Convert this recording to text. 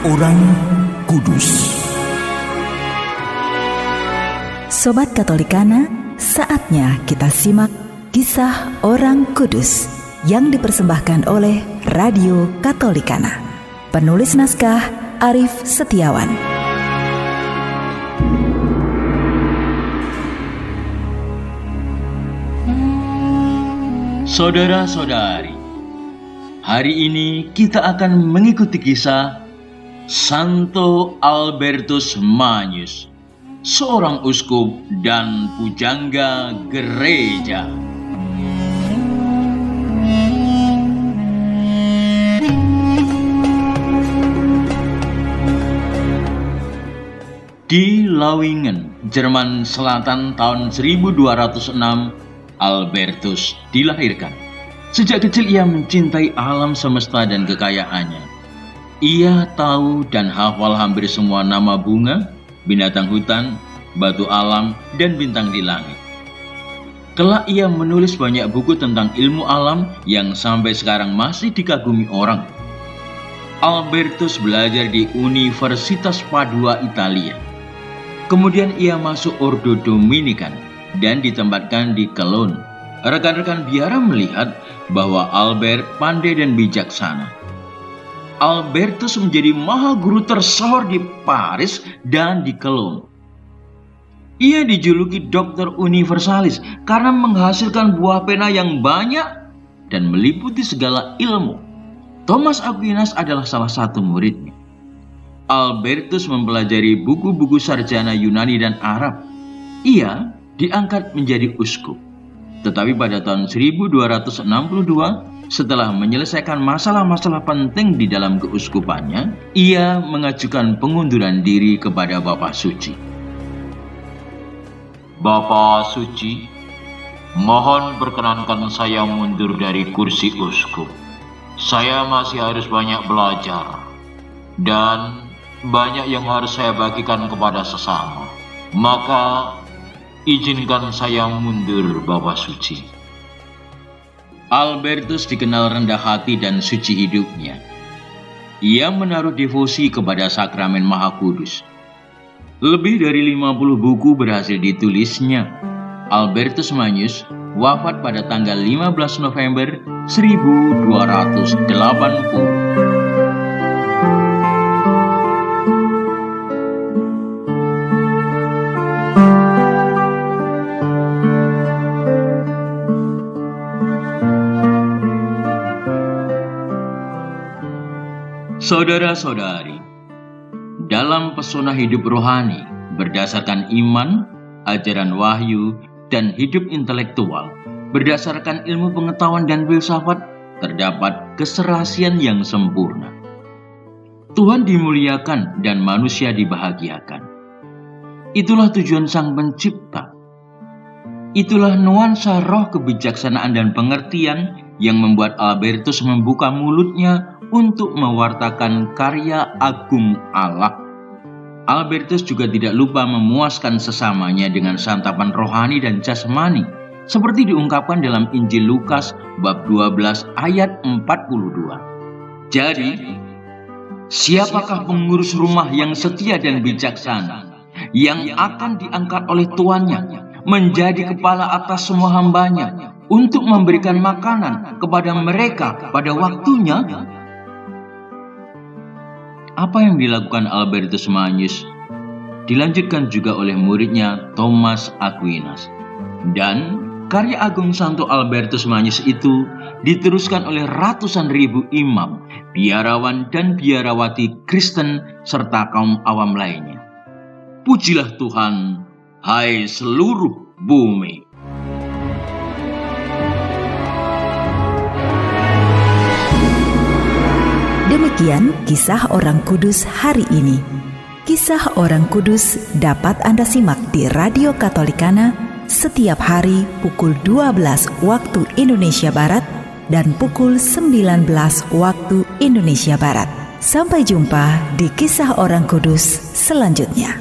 Orang Kudus. Sobat Katolikana, saatnya kita simak kisah orang kudus yang dipersembahkan oleh Radio Katolikana. Penulis naskah Arif Setiawan. Saudara-saudari, hari ini kita akan mengikuti kisah Santo Albertus Magnus, seorang uskup dan pujangga gereja. Di Lauingen, Jerman Selatan tahun 1206, Albertus dilahirkan. Sejak kecil ia mencintai alam semesta dan kekayaannya. Ia tahu dan hafal hampir semua nama bunga, binatang hutan, batu alam, dan bintang di langit. Kelak ia menulis banyak buku tentang ilmu alam yang sampai sekarang masih dikagumi orang. Albertus belajar di Universitas Padua, Italia. Kemudian ia masuk Ordo Dominikan dan ditempatkan di Cologne. Rekan-rekan biara melihat bahwa Albert pandai dan bijaksana. Albertus menjadi mahaguru tersohor di Paris dan di Cologne. Ia dijuluki Dokter Universalis karena menghasilkan buah pena yang banyak dan meliputi segala ilmu. Thomas Aquinas adalah salah satu muridnya. Albertus mempelajari buku-buku sarjana Yunani dan Arab. Ia diangkat menjadi uskup. Tetapi pada tahun 1262, setelah menyelesaikan masalah-masalah penting di dalam keuskupannya, ia mengajukan pengunduran diri kepada Bapak Suci. Bapak Suci, mohon perkenankan saya mundur dari kursi uskup. Saya masih harus banyak belajar dan banyak yang harus saya bagikan kepada sesama. Maka izinkan saya mundur, Bapak Suci. Albertus dikenal rendah hati dan suci hidupnya. Ia menaruh devosi kepada sakramen Maha Kudus. Lebih dari 50 buku berhasil ditulisnya. Albertus Magnus wafat pada tanggal 15 November 1280. Saudara-saudari, dalam pesona hidup rohani berdasarkan iman, ajaran wahyu, dan hidup intelektual, berdasarkan ilmu pengetahuan dan filsafat, terdapat keserasian yang sempurna. Tuhan dimuliakan dan manusia dibahagiakan. Itulah tujuan Sang Pencipta. Itulah nuansa roh kebijaksanaan dan pengertian yang membuat Albertus membuka mulutnya untuk mewartakan karya agung Allah. Albertus juga tidak lupa memuaskan sesamanya dengan santapan rohani dan jasmani, seperti diungkapkan dalam Injil Lukas bab 12 ayat 42. Jadi, siapakah pengurus rumah yang setia dan bijaksana, yang akan diangkat oleh tuannya, menjadi kepala atas semua hambanya, untuk memberikan makanan kepada mereka pada waktunya? Apa yang dilakukan Albertus Magnus dilanjutkan juga oleh muridnya Thomas Aquinas. Dan karya agung Santo Albertus Magnus itu diteruskan oleh ratusan ribu imam, biarawan dan biarawati Kristen serta kaum awam lainnya. Pujilah Tuhan, hai seluruh bumi. Demikian kisah orang kudus hari ini. Kisah orang kudus dapat Anda simak di Radio Katolikana setiap hari pukul 12 waktu Indonesia Barat dan pukul 19 waktu Indonesia Barat. Sampai jumpa di kisah orang kudus selanjutnya.